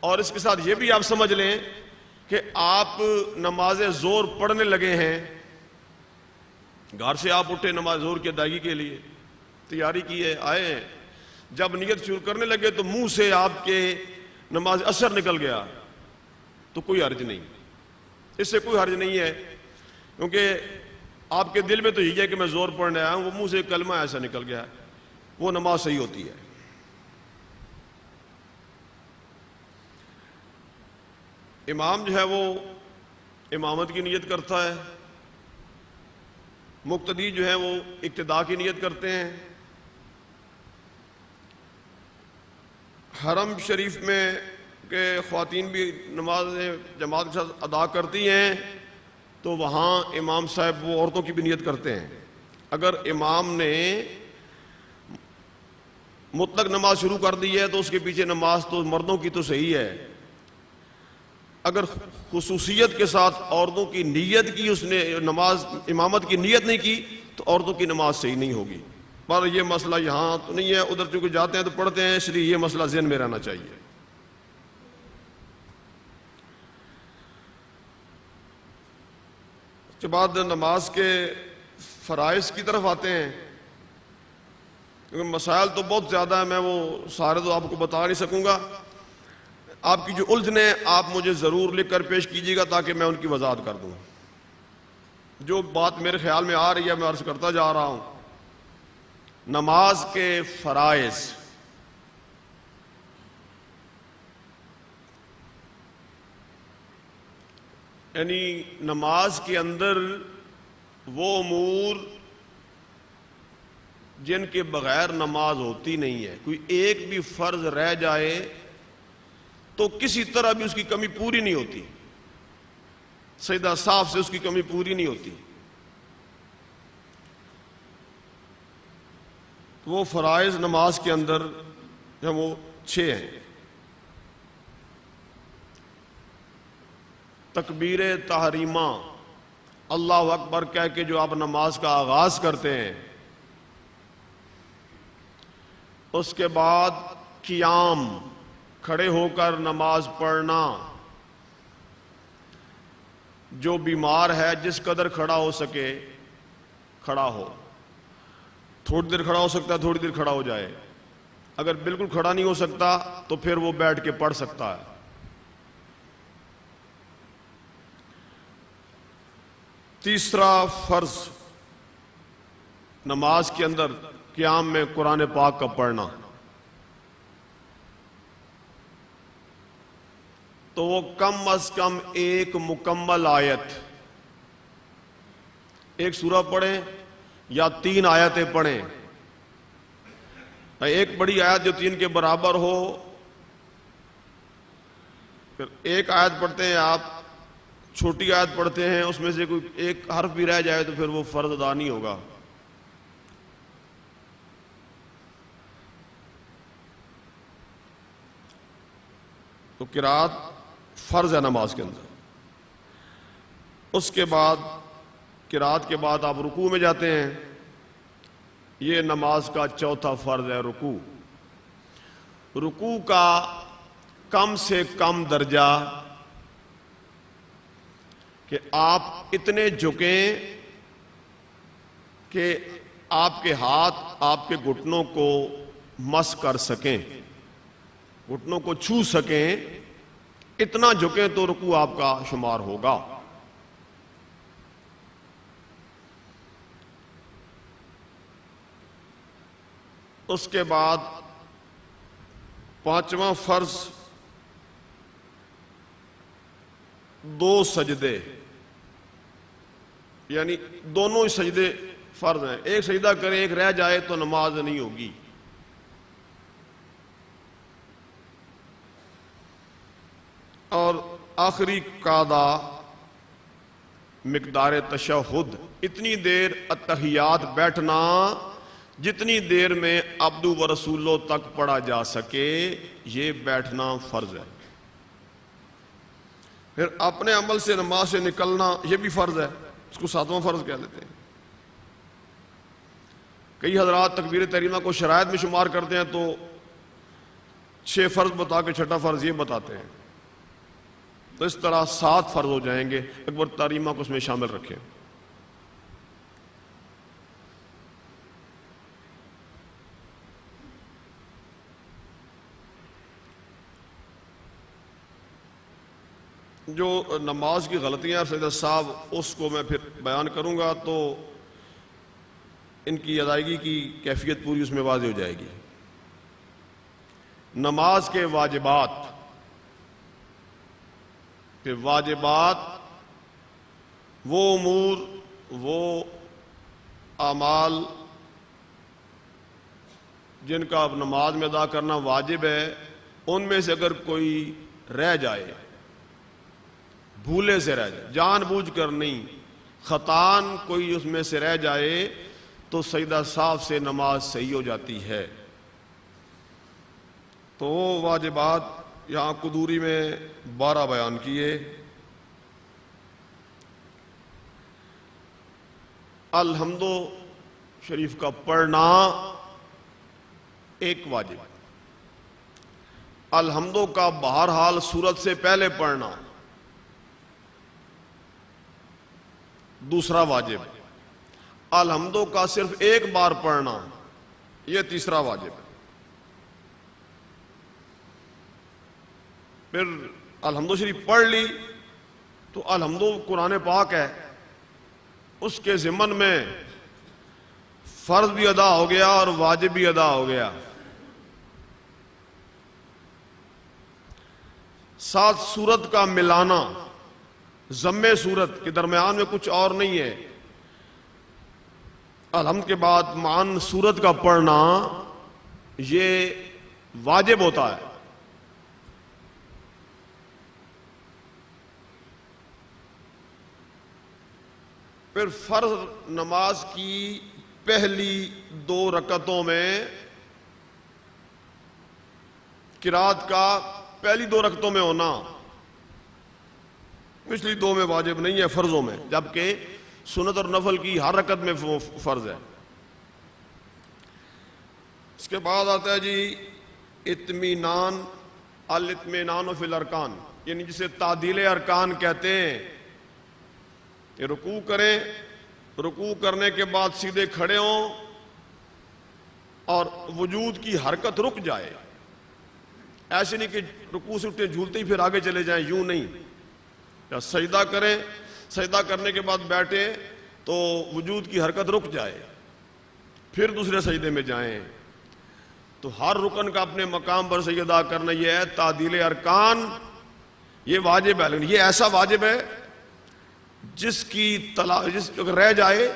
Speaker 1: اور اس کے ساتھ یہ بھی آپ سمجھ لیں کہ آپ نماز ظہر پڑھنے لگے ہیں، گھر سے آپ اٹھے نماز ظہر کی ادائیگی کے لیے تیاری کی ہے، آئے ہیں، جب نیت شروع کرنے لگے تو منہ سے آپ کے نماز عصر نکل گیا تو کوئی حرج نہیں، اس سے کوئی حرج نہیں ہے، کیونکہ آپ کے دل میں تو یہی ہے کہ میں زور پڑھنے آیا ہوں، وہ منہ سے کلمہ ایسا نکل گیا، وہ نماز صحیح ہوتی ہے۔ امام جو ہے وہ امامت کی نیت کرتا ہے، مقتدی جو ہے وہ اقتداء کی نیت کرتے ہیں۔ حرم شریف میں کہ خواتین بھی نماز جماعت کے ساتھ ادا کرتی ہیں تو وہاں امام صاحب وہ عورتوں کی بھی نیت کرتے ہیں۔ اگر امام نے مطلق نماز شروع کر دی ہے تو اس کے پیچھے نماز تو مردوں کی تو صحیح ہے، اگر خصوصیت کے ساتھ عورتوں کی نیت کی، اس نے نماز امامت کی نیت نہیں کی تو عورتوں کی نماز صحیح نہیں ہوگی۔ پر یہ مسئلہ یہاں تو نہیں ہے، ادھر چونکہ جاتے ہیں تو پڑھتے ہیں، اس لیے یہ مسئلہ ذہن میں رہنا چاہیے۔ اس کے بعد نماز کے فرائض کی طرف آتے ہیں، کیونکہ مسائل تو بہت زیادہ ہیں، میں وہ سارے تو آپ کو بتا نہیں سکوں گا۔ آپ کی جو الجھنیں آپ مجھے ضرور لکھ کر پیش کیجیے گا تاکہ میں ان کی وضاحت کر دوں۔ جو بات میرے خیال میں آ رہی ہے میں عرض کرتا جا رہا ہوں۔ نماز کے فرائض، یعنی نماز کے اندر وہ امور جن کے بغیر نماز ہوتی نہیں ہے، کوئی ایک بھی فرض رہ جائے تو کسی طرح بھی اس کی کمی پوری نہیں ہوتی، سجدہ صاف سے اس کی کمی پوری نہیں ہوتی۔ وہ فرائض نماز کے اندر وہ 6 ہیں. تکبیر تحریمہ اللہ اکبر کہہ کے جو آپ نماز کا آغاز کرتے ہیں، اس کے بعد قیام کھڑے ہو کر نماز پڑھنا. جو بیمار ہے جس قدر کھڑا ہو سکے کھڑا ہو، تھوڑی دیر کھڑا ہو سکتا ہے تھوڑی دیر کھڑا ہو جائے، اگر بالکل کھڑا نہیں ہو سکتا تو پھر وہ بیٹھ کے پڑھ سکتا ہے. تیسرا فرض نماز کے اندر قیام میں قرآن پاک کا پڑھنا. تو وہ کم از کم ایک مکمل آیت، ایک سورہ پڑھیں یا 3 آیتیں پڑھیں. ایک بڑی آیت جو 3 کے برابر ہو، پھر ایک آیت پڑھتے ہیں آپ، چھوٹی آیت پڑھتے ہیں، اس میں سے کوئی ایک حرف بھی رہ جائے تو پھر وہ فرض ادا نہیں ہوگا. تو قرات فرض ہے نماز کے اندر. اس کے بعد قرات کے بعد آپ رکوع میں جاتے ہیں. یہ نماز کا چوتھا فرض ہے رکوع. رکوع کا کم سے کم درجہ کہ آپ اتنے جھکیں کہ آپ کے ہاتھ آپ کے گھٹنوں کو مس کر سکیں، گھٹنوں کو چھو سکیں، اتنا جھکیں تو رکوع آپ کا شمار ہوگا. اس کے بعد 5واں فرض 2 سجدے، یعنی دونوں ہی سجدے فرض ہیں. ایک سجدہ کرے ایک رہ جائے تو نماز نہیں ہوگی. اور آخری قاعدہ مقدار تشہد، اتنی دیر اتحیات بیٹھنا جتنی دیر میں عبد و رسولو تک پڑھا جا سکے، یہ بیٹھنا فرض ہے. پھر اپنے عمل سے نماز سے نکلنا یہ بھی فرض ہے، اس کو 7واں فرض کہہ لیتے ہیں. کئی حضرات تکبیر تحریمہ کو شرائط میں شمار کرتے ہیں تو 6 فرض بتا کے 6واں فرض یہ بتاتے ہیں. تو اس طرح 7 فرض ہو جائیں گے. اکبر تحریمہ کو اس میں شامل رکھیں. جو نماز کی غلطیاں سیدہ صاحب اس کو میں پھر بیان کروں گا تو ان کی ادائیگی کی کیفیت پوری اس میں واضح ہو جائے گی. نماز کے واجبات، کہ واجبات وہ امور، وہ اعمال جن کا اب نماز میں ادا کرنا واجب ہے، ان میں سے اگر کوئی رہ جائے، بھولے سے رہ جائے، جان بوجھ کر نہیں، خطان کوئی اس میں سے رہ جائے تو سجدہ صاف سے نماز صحیح ہو جاتی ہے. تو وہ واجبات یہاں قدوری میں 12 بیان کیے. الحمد شریف کا پڑھنا ایک واجب، الحمد کا بہرحال سورت سے پہلے پڑھنا دوسرا واجب، الحمد کا صرف ایک بار پڑھنا یہ تیسرا واجب. پھر الحمد شریف پڑھ لی تو الحمد قرآن پاک ہے، اس کے ضمن میں فرض بھی ادا ہو گیا اور واجب بھی ادا ہو گیا. ساتھ سورت کا ملانا، ضم سورت کے درمیان میں کچھ اور نہیں ہے، الحمد کے بعد معن سورت کا پڑھنا یہ واجب ہوتا ہے. پھر فرض نماز کی پہلی 2 رکعتوں میں قرات کا پہلی 2 رکعتوں میں ہونا، پچھلی 2 میں واجب نہیں ہے، فرضوں میں، جبکہ سنت اور نفل کی ہر رکعت میں فرض ہے۔ اس کے بعد آتا ہے جی اطمینان، الاطمینان فی الارکان، یعنی جسے تعدیل ارکان کہتے ہیں کہ رکوع کریں، رکوع کرنے کے بعد سیدھے کھڑے ہوں اور وجود کی حرکت رک جائے، ایسے نہیں کہ رکوع سے اٹھے جھولتے ہی پھر آگے چلے جائیں، یوں نہیں، یا سجدہ کریں، سجدہ کرنے کے بعد بیٹھیں تو وجود کی حرکت رک جائے، پھر دوسرے سجدے میں جائیں۔ تو ہر رکن کا اپنے مقام پر صحیح ادا کرنا، یہ ہے تعدیل ارکان، یہ واجب ہے، لیکن یہ ایسا واجب ہے جس اگر رہ جائے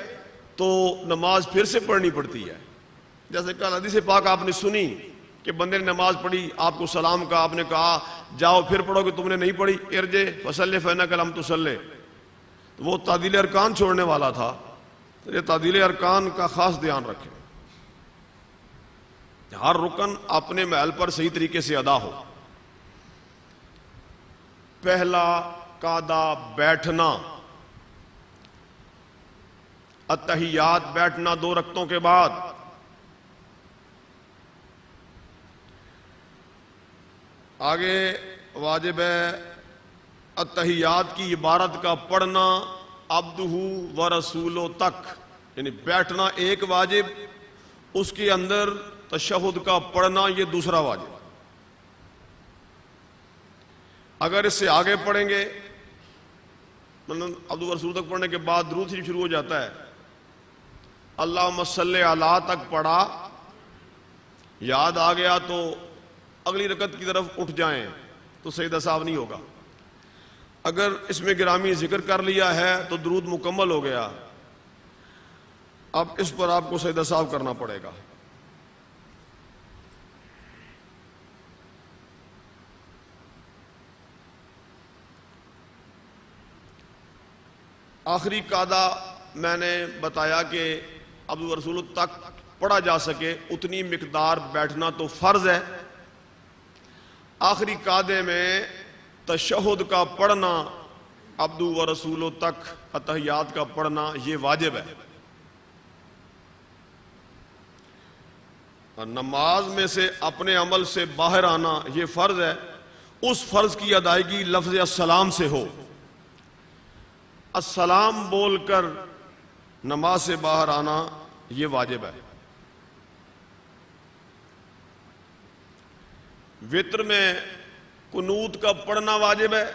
Speaker 1: تو نماز پھر سے پڑھنی پڑتی ہے۔ جیسے کل حدیث پاک آپ نے سنی کہ بندے نے نماز پڑھی، آپ کو سلام کہا، آپ نے کہا جاؤ پھر پڑھو کہ تم نے نہیں پڑھی، ارجع فصلی فإنک لم تصلی، وہ تعدیل ارکان چھوڑنے والا تھا۔ یہ تعدیل ارکان کا خاص دھیان رکھیں، ہر رکن اپنے محل پر صحیح طریقے سے ادا ہو۔ پہلا قاعدہ بیٹھنا، التحیات بیٹھنا 2 رکعتوں کے بعد۔ آگے واجب ہے التحیات کی عبارت کا پڑھنا عبدہ و رسولہ تک، یعنی بیٹھنا ایک واجب، اس کے اندر تشہد کا پڑھنا یہ دوسرا واجب۔ اگر اس سے آگے پڑھیں گے، مطلب عبدہ و رسولہ تک پڑھنے کے بعد درود شریف شروع ہو جاتا ہے، اللہم صلی علی تک پڑھا، یاد آ گیا تو اگلی رکعت کی طرف اٹھ جائیں تو سجدہ سہو نہیں ہوگا۔ اگر اس میں گرامی ذکر کر لیا ہے تو درود مکمل ہو گیا، اب اس پر آپ کو سجدہ سہو کرنا پڑے گا۔ آخری قاعدہ میں نے بتایا کہ عبدہ و رسولہ تک پڑھا جا سکے اتنی مقدار بیٹھنا تو فرض ہے۔ آخری قاعدے میں تشہد کا پڑھنا عبدہ و رسولہ تک، اتحیات کا پڑھنا یہ واجب ہے۔ اور نماز میں سے اپنے عمل سے باہر آنا یہ فرض ہے، اس فرض کی ادائیگی لفظ السلام سے ہو۔ السلام بول کر نماز سے باہر آنا یہ واجب ہے۔ وتر میں قنوت کا پڑھنا واجب ہے،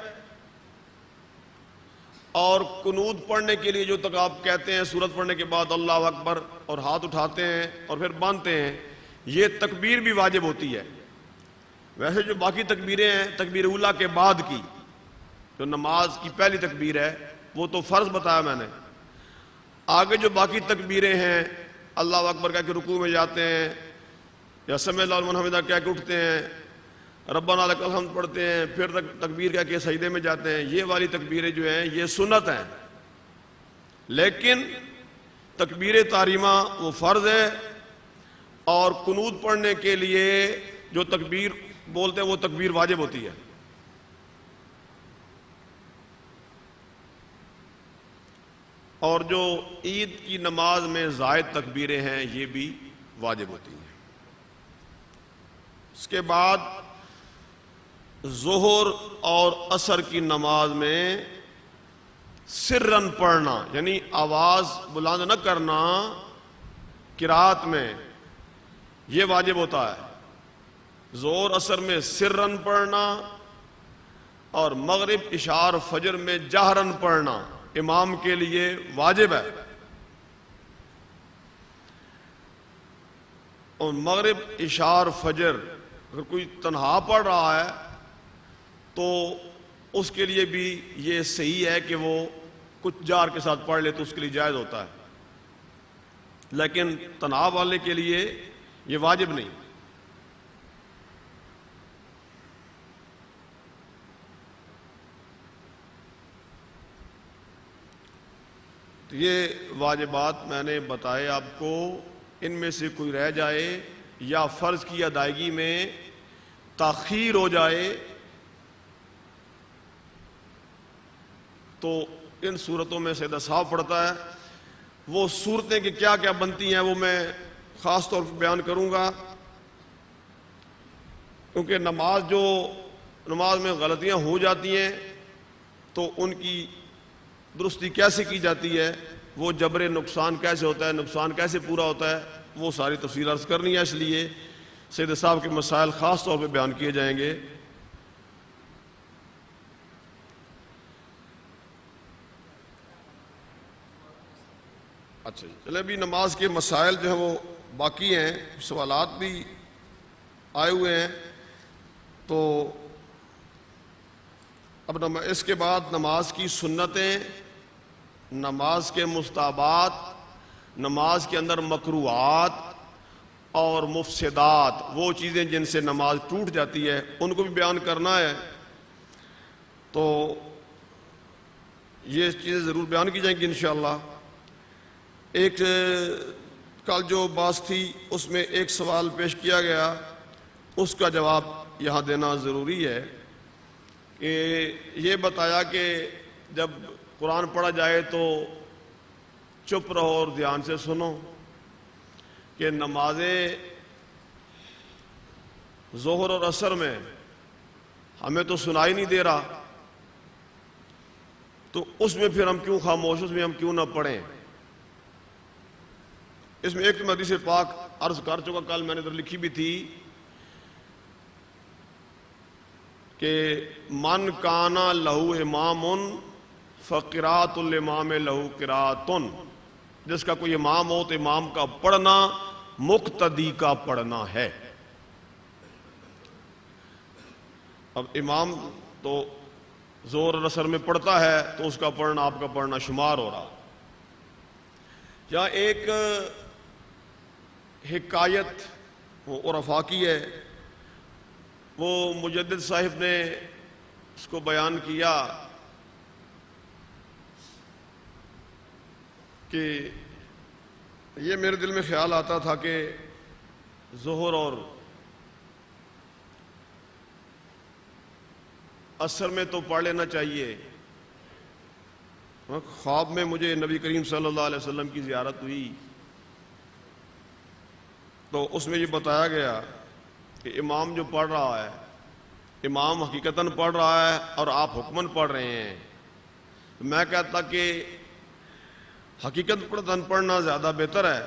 Speaker 1: اور قنوت پڑھنے کے لیے جو تک آپ کہتے ہیں سورت پڑھنے کے بعد اللہ اکبر اور ہاتھ اٹھاتے ہیں اور پھر باندھتے ہیں، یہ تکبیر بھی واجب ہوتی ہے۔ ویسے جو باقی تکبیریں ہیں تکبیر اولیٰ کے بعد کی، جو نماز کی پہلی تکبیر ہے وہ تو فرض بتایا میں نے۔ آگے جو باقی تکبیریں ہیں، اللہ اکبر کہہ کے رکوع میں جاتے ہیں، یا سمع اللہ لمن حمدہ کہہ کے اٹھتے ہیں، ربنا لک الحمد پڑھتے ہیں، پھر تکبیر کہہ کے سجدے میں جاتے ہیں، یہ والی تکبیریں جو ہیں یہ سنت ہیں، لیکن تکبیر تحریمہ وہ فرض ہے، اور قنوت پڑھنے کے لیے جو تکبیر بولتے ہیں وہ تکبیر واجب ہوتی ہے۔ اور جو عید کی نماز میں زائد تکبیریں ہیں یہ بھی واجب ہوتی ہیں۔ اس کے بعد ظہر اور عصر کی نماز میں سرن پڑھنا، یعنی آواز بلند نہ کرنا قرات میں، یہ واجب ہوتا ہے۔ ظہر عصر میں سرن پڑھنا، اور مغرب عشاء اور فجر میں جہرن پڑھنا امام کے لیے واجب ہے۔ اور مغرب عشاء اور فجر اگر کوئی تنہا پڑھ رہا ہے تو اس کے لیے بھی یہ صحیح ہے کہ وہ کچھ جار کے ساتھ پڑھ لے تو اس کے لیے جائز ہوتا ہے، لیکن تنہا والے کے لیے یہ واجب نہیں۔ تو یہ واجبات میں نے بتائے آپ کو، ان میں سے کوئی رہ جائے یا فرض کی ادائیگی میں تاخیر ہو جائے تو ان صورتوں میں سیدھا صاف پڑتا ہے۔ وہ صورتیں کہ کیا کیا بنتی ہیں وہ میں خاص طور پر بیان کروں گا، کیونکہ نماز میں غلطیاں ہو جاتی ہیں تو ان کی درستی کیسے کی جاتی ہے، وہ جبر نقصان کیسے ہوتا ہے، نقصان کیسے پورا ہوتا ہے، وہ ساری تفصیل عرض کرنی ہے، اس لیے سید صاحب کے مسائل خاص طور پہ بیان کیے جائیں گے۔ اچھا چلے ابھی نماز کے مسائل جو ہیں وہ باقی ہیں، سوالات بھی آئے ہوئے ہیں، تو اب اس کے بعد نماز کی سنتیں، نماز کے مستحبات، نماز کے اندر مکروہات اور مفسدات، وہ چیزیں جن سے نماز ٹوٹ جاتی ہے ان کو بھی بیان کرنا ہے، تو یہ چیزیں ضرور بیان کی جائیں گی انشاءاللہ۔ ایک کل جو بات تھی اس میں ایک سوال پیش کیا گیا، اس کا جواب یہاں دینا ضروری ہے کہ یہ بتایا کہ جب قرآن پڑھا جائے تو چپ رہو اور دھیان سے سنو، کہ نمازیں ظہر اور عصر میں ہمیں تو سنائی نہیں دے رہا، تو اس میں پھر ہم کیوں خاموش، اس میں ہم کیوں نہ پڑھیں؟ اس میں ایک تو حدیث پاک عرض کر چکا، کل میں نے ادھر لکھی بھی تھی کہ من کانا لہو امام فقراۃ الامام لہو قراۃ، جس کا کوئی امام ہو تو امام کا پڑھنا مقتدی کا پڑھنا ہے۔ اب امام تو زور اور اثر میں پڑھتا ہے تو اس کا پڑھنا آپ کا پڑھنا شمار ہو رہا۔ یا ایک حکایت وہ عرفاء کی ہے، وہ مجدد صاحب نے اس کو بیان کیا کہ یہ میرے دل میں خیال آتا تھا کہ ظہر اور عصر میں تو پڑھ لینا چاہیے۔ خواب میں مجھے نبی کریم صلی اللہ علیہ وسلم کی زیارت ہوئی تو اس میں یہ بتایا گیا کہ امام جو پڑھ رہا ہے، امام حقیقتاً پڑھ رہا ہے اور آپ حکماً پڑھ رہے ہیں، میں کہتا کہ حقیقت پڑھنا زیادہ بہتر ہے،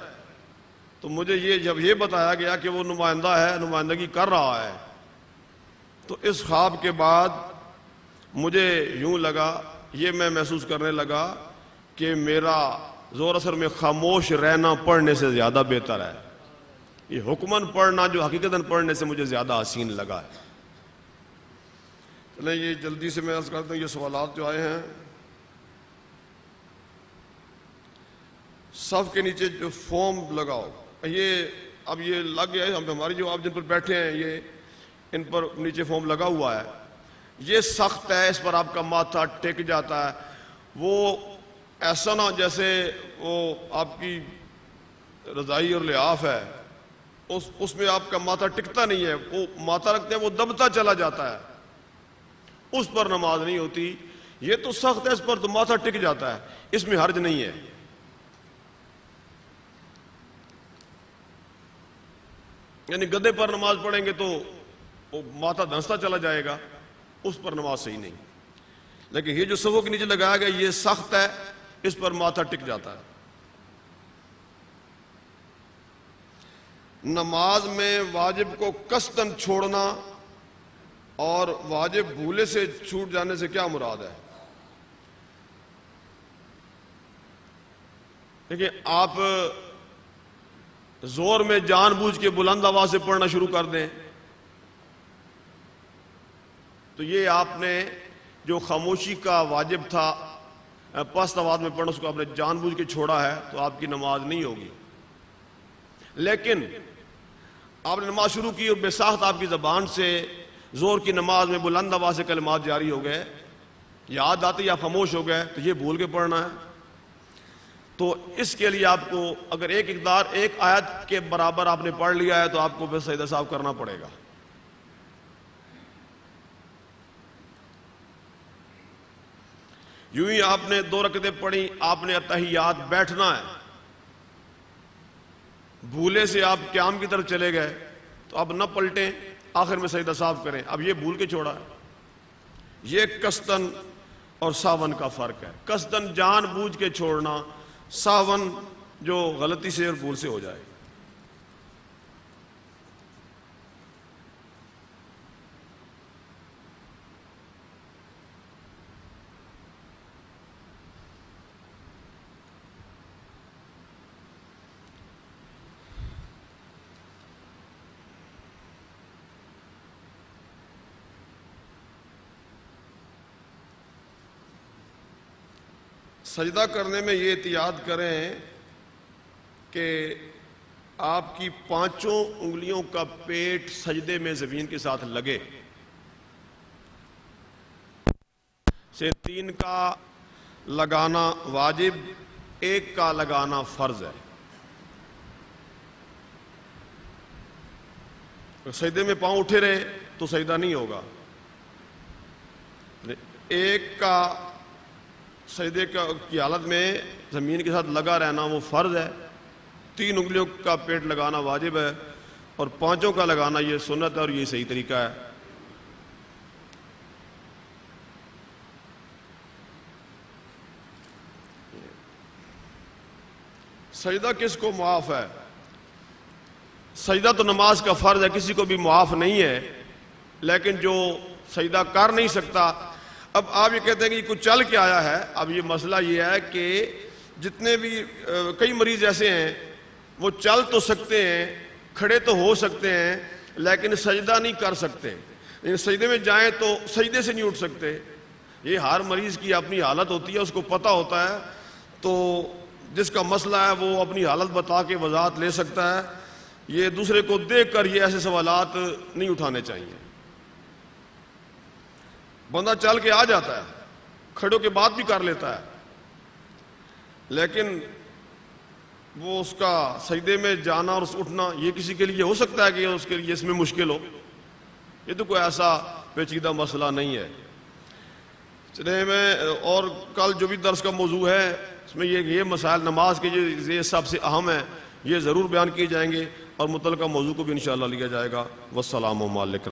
Speaker 1: تو مجھے جب یہ بتایا گیا کہ وہ نمائندہ ہے، نمائندگی کر رہا ہے، تو اس خواب کے بعد مجھے یوں لگا، یہ میں محسوس کرنے لگا کہ میرا زور اثر میں خاموش رہنا پڑھنے سے زیادہ بہتر ہے، یہ حکماً پڑھنا جو حقیقتاً پڑھنے سے مجھے زیادہ حسین لگا ہے۔ چلیں یہ جلدی سے میں عرض کرتا ہوں، یہ سوالات جو آئے ہیں، صف کے نیچے جو فارم لگاؤ، یہ اب یہ لگ گیا ہے، ہماری جو آپ جن پر بیٹھے ہیں یہ ان پر نیچے فارم لگا ہوا ہے، یہ سخت ہے، اس پر آپ کا ماتھا ٹک جاتا ہے، وہ ایسا نہ جیسے وہ آپ کی رضائی اور لحاف ہے، اس میں آپ کا ماتھا ٹکتا نہیں ہے، وہ ماتھا رکھتے ہیں وہ دبتا چلا جاتا ہے، اس پر نماز نہیں ہوتی۔ یہ تو سخت ہے، اس پر تو ماتھا ٹک جاتا ہے، اس میں حرج نہیں ہے۔ یعنی گدے پر نماز پڑھیں گے تو وہ ماتھا دھنستا چلا جائے گا، اس پر نماز صحیح نہیں۔ لیکن یہ جو صفوں کے نیچے لگایا گیا یہ سخت ہے، اس پر ماتھا ٹک جاتا ہے۔ نماز میں واجب کو قصداً چھوڑنا اور واجب بھولے سے چھوٹ جانے سے کیا مراد ہے؟ دیکھیں، آپ زور میں جان بوجھ کے بلند آواز سے پڑھنا شروع کر دیں تو یہ آپ نے جو خاموشی کا واجب تھا پست آواز میں پڑھنا، اس کو آپ نے جان بوجھ کے چھوڑا ہے تو آپ کی نماز نہیں ہوگی۔ لیکن آپ نے نماز شروع کی اور بے ساخت آپ کی زبان سے زور کی نماز میں بلند آواز سے کلمات جاری ہو گئے، یاد آتے یا خاموش ہو گئے، تو یہ بھول کے پڑھنا ہے۔ تو اس کے لیے آپ کو اگر ایک اقدار ایک آیت کے برابر آپ نے پڑھ لیا ہے تو آپ کو پھر سجدہ صاحب کرنا پڑے گا. یوں ہی آپ نے 2 رکعتیں پڑھی، آپ نے اتحیات بیٹھنا ہے، بھولے سے آپ قیام کی طرف چلے گئے تو اب نہ پلٹیں، آخر میں سجدہ صاحب کریں. اب یہ بھول کے چھوڑا ہے. یہ قصدن اور ساون کا فرق ہے. قصدن جان بوجھ کے چھوڑنا، ساون جو غلطی سے اور بھول سے ہو جائے. سجدہ کرنے میں یہ احتیاط کریں کہ آپ کی 5 انگلیوں کا پیٹ سجدے میں زمین کے ساتھ لگے. سے 3 کا لگانا واجب، 1 کا لگانا فرض ہے. سجدے میں پاؤں اٹھے رہے تو سجدہ نہیں ہوگا. 1 کا سجدے کی حالت میں زمین کے ساتھ لگا رہنا وہ فرض ہے. 3 انگلیوں کا پیٹ لگانا واجب ہے اور 5 کا لگانا یہ سنت ہے اور یہ صحیح طریقہ ہے. سجدہ کس کو معاف ہے؟ سجدہ تو نماز کا فرض ہے، کسی کو بھی معاف نہیں ہے. لیکن جو سجدہ کر نہیں سکتا، اب آپ یہ کہتے ہیں کہ کچھ چل کے آیا ہے. اب یہ مسئلہ یہ ہے کہ جتنے بھی کئی مریض ایسے ہیں وہ چل تو سکتے ہیں، کھڑے تو ہو سکتے ہیں، لیکن سجدہ نہیں کر سکتے. سجدے میں جائیں تو سجدے سے نہیں اٹھ سکتے. یہ ہر مریض کی اپنی حالت ہوتی ہے، اس کو پتہ ہوتا ہے. تو جس کا مسئلہ ہے وہ اپنی حالت بتا کے وضاحت لے سکتا ہے. یہ دوسرے کو دیکھ کر یہ ایسے سوالات نہیں اٹھانے چاہیے. بندہ چل کے آ جاتا ہے، کھڑوں کے بعد بھی کر لیتا ہے، لیکن وہ اس کا سجدے میں جانا اور اٹھنا یہ کسی کے لیے ہو سکتا ہے کہ اس کے لیے اس میں مشکل ہو. یہ تو کوئی ایسا پیچیدہ مسئلہ نہیں ہے. چلے میں اور کل جو بھی درس کا موضوع ہے اس میں یہ مسائل نماز کے یہ سب سے اہم ہیں، یہ ضرور بیان کیے جائیں گے اور متعلقہ موضوع کو بھی انشاءاللہ لیا جائے گا. والسلام علیکم.